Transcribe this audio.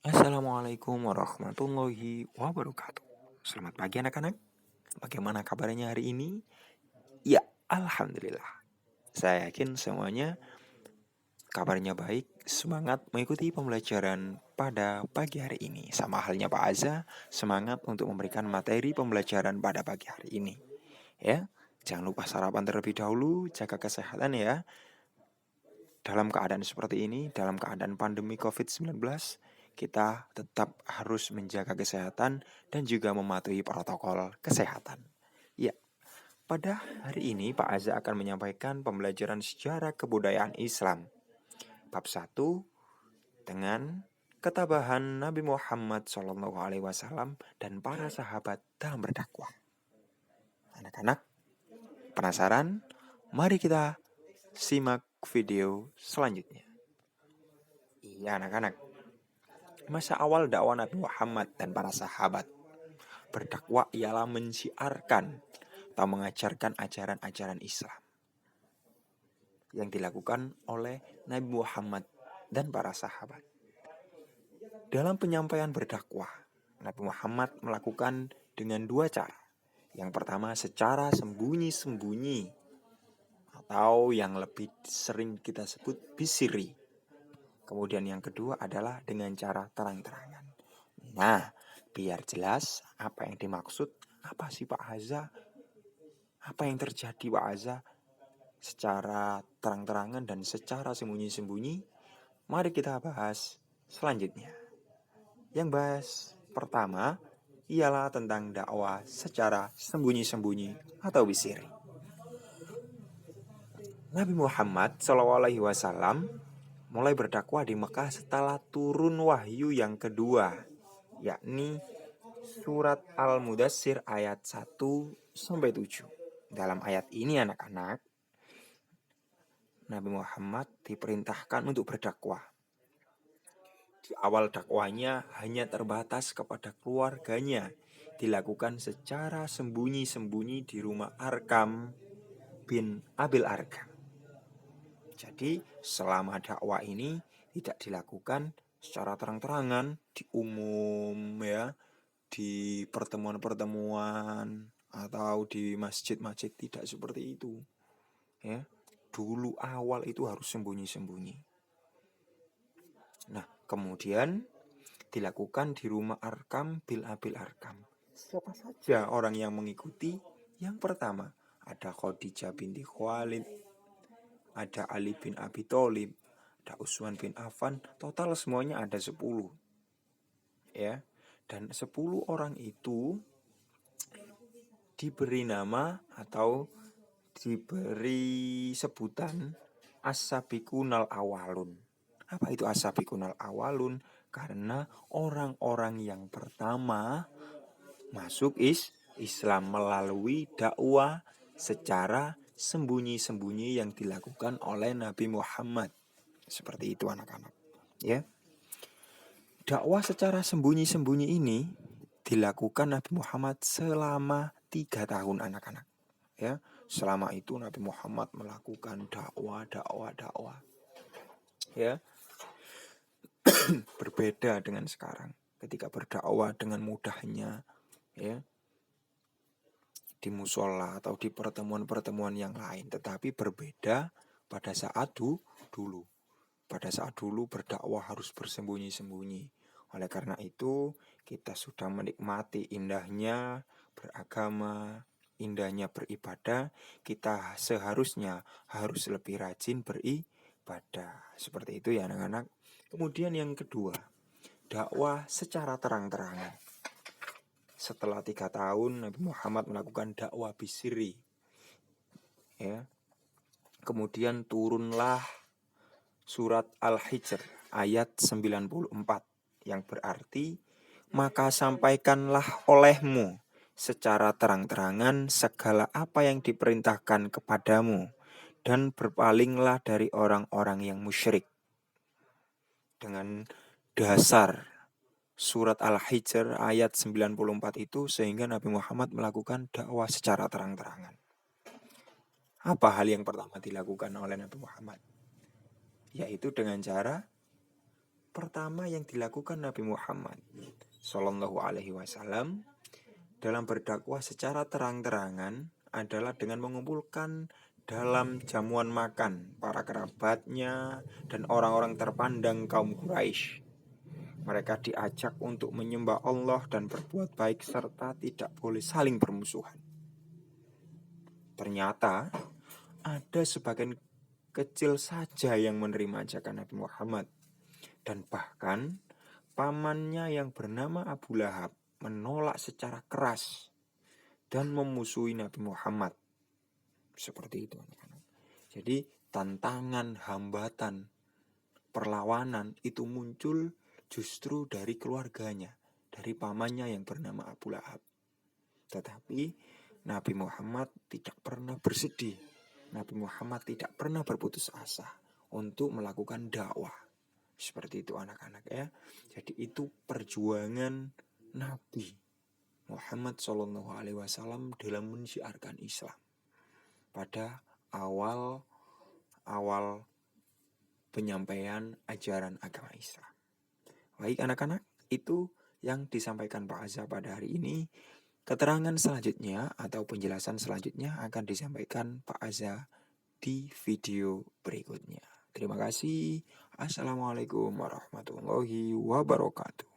Assalamualaikum warahmatullahi wabarakatuh. Selamat pagi anak-anak. Bagaimana kabarnya hari ini? Ya, alhamdulillah. Saya yakin semuanya kabarnya baik, semangat mengikuti pembelajaran pada pagi hari ini. Sama halnya Pak Aza, semangat untuk memberikan materi pembelajaran pada pagi hari ini. Ya, jangan lupa sarapan terlebih dahulu, jaga kesehatan ya. Dalam keadaan seperti ini, dalam keadaan pandemi COVID-19, kita tetap harus menjaga kesehatan dan juga mematuhi protokol kesehatan. Ya, pada hari ini Pak Azza akan menyampaikan pembelajaran sejarah kebudayaan Islam. Bab 1 dengan ketabahan Nabi Muhammad SAW dan para sahabat dalam berdakwah. Anak-anak, penasaran? Mari kita simak video selanjutnya. Iya anak-anak, masa awal dakwah Nabi Muhammad dan para sahabat berdakwah ialah mensiarkan atau mengajarkan ajaran-ajaran Islam yang dilakukan oleh Nabi Muhammad dan para sahabat. Dalam penyampaian berdakwah, Nabi Muhammad melakukan dengan dua cara. Yang pertama secara sembunyi-sembunyi atau yang lebih sering kita sebut bisiri. Kemudian yang kedua adalah dengan cara terang-terangan. Nah, biar jelas apa yang dimaksud, apa sih Pak Haza? Apa yang terjadi Pak Haza? Secara terang-terangan dan secara sembunyi-sembunyi, mari kita bahas selanjutnya. Yang bahas pertama ialah tentang dakwah secara sembunyi-sembunyi atau bisiri. Nabi Muhammad SAW mulai berdakwah di Mekah setelah turun wahyu yang kedua, yakni surat Al-Mudassir ayat 1-7. Dalam ayat ini anak-anak, Nabi Muhammad diperintahkan untuk berdakwah. Di awal dakwahnya hanya terbatas kepada keluarganya, dilakukan secara sembunyi-sembunyi di rumah Arkam bin Abil Arkam. Jadi selama dakwah ini tidak dilakukan secara terang-terangan di umum ya, di pertemuan-pertemuan atau di masjid-masjid, tidak seperti itu. Ya, dulu awal itu harus sembunyi-sembunyi. Nah, kemudian dilakukan di rumah Arkam bin Abil Arkam. Siapa saja orang yang mengikuti? Yang pertama, ada Khadijah binti Khuwailid, ada Ali bin Abi Thalib, ada Utsman bin Affan, total semuanya ada 10. Ya. Dan 10 orang itu diberi nama atau diberi sebutan As-Sabiqunal Awalun. Apa itu As-Sabiqunal Awalun? Karena orang-orang yang pertama masuk Islam melalui dakwah secara sembunyi-sembunyi yang dilakukan oleh Nabi Muhammad. Seperti itu anak-anak. Ya. Dakwah secara sembunyi-sembunyi ini dilakukan Nabi Muhammad selama 3 tahun anak-anak. Ya, selama itu Nabi Muhammad melakukan dakwah. Ya. Berbeda dengan sekarang ketika berdakwah dengan mudahnya ya di musola atau di pertemuan-pertemuan yang lain, tetapi berbeda pada saat dulu. Pada saat dulu berdakwah harus bersembunyi-sembunyi. Oleh karena itu, kita sudah menikmati indahnya beragama, indahnya beribadah, kita seharusnya harus lebih rajin beribadah. Seperti itu ya anak-anak. Kemudian yang kedua, dakwah secara terang-terangan. Setelah 3 tahun Nabi Muhammad melakukan dakwah bisiri. Ya. Kemudian turunlah surat Al-Hijr ayat 94 yang berarti, maka sampaikanlah olehmu secara terang-terangan segala apa yang diperintahkan kepadamu dan berpalinglah dari orang-orang yang musyrik. Dengan dasar surat Al-Hijr ayat 94 itu sehingga Nabi Muhammad melakukan dakwah secara terang-terangan. Apa hal yang pertama dilakukan oleh Nabi Muhammad? Yaitu dengan cara pertama yang dilakukan Nabi Muhammad Shallallahu Alaihi Wasallam dalam berdakwah secara terang-terangan adalah dengan mengumpulkan dalam jamuan makan para kerabatnya dan orang-orang terpandang kaum Quraisy. Mereka diajak untuk menyembah Allah dan berbuat baik serta tidak boleh saling bermusuhan. Ternyata ada sebagian kecil saja yang menerima ajakan Nabi Muhammad, dan bahkan pamannya yang bernama Abu Lahab menolak secara keras dan memusuhi Nabi Muhammad. Seperti itu anak-anak. Jadi tantangan, hambatan, perlawanan itu muncul justru dari keluarganya, dari pamannya yang bernama Abu Lahab. Tetapi Nabi Muhammad tidak pernah bersedih. Nabi Muhammad tidak pernah berputus asa untuk melakukan dakwah. Seperti itu anak-anak ya. Jadi itu perjuangan Nabi Muhammad SAW dalam mensiarkan Islam pada awal penyampaian ajaran agama Islam. Baik anak-anak, itu yang disampaikan Pak Azza pada hari ini. Keterangan selanjutnya atau penjelasan selanjutnya akan disampaikan Pak Azza di video berikutnya. Terima kasih. Assalamualaikum warahmatullahi wabarakatuh.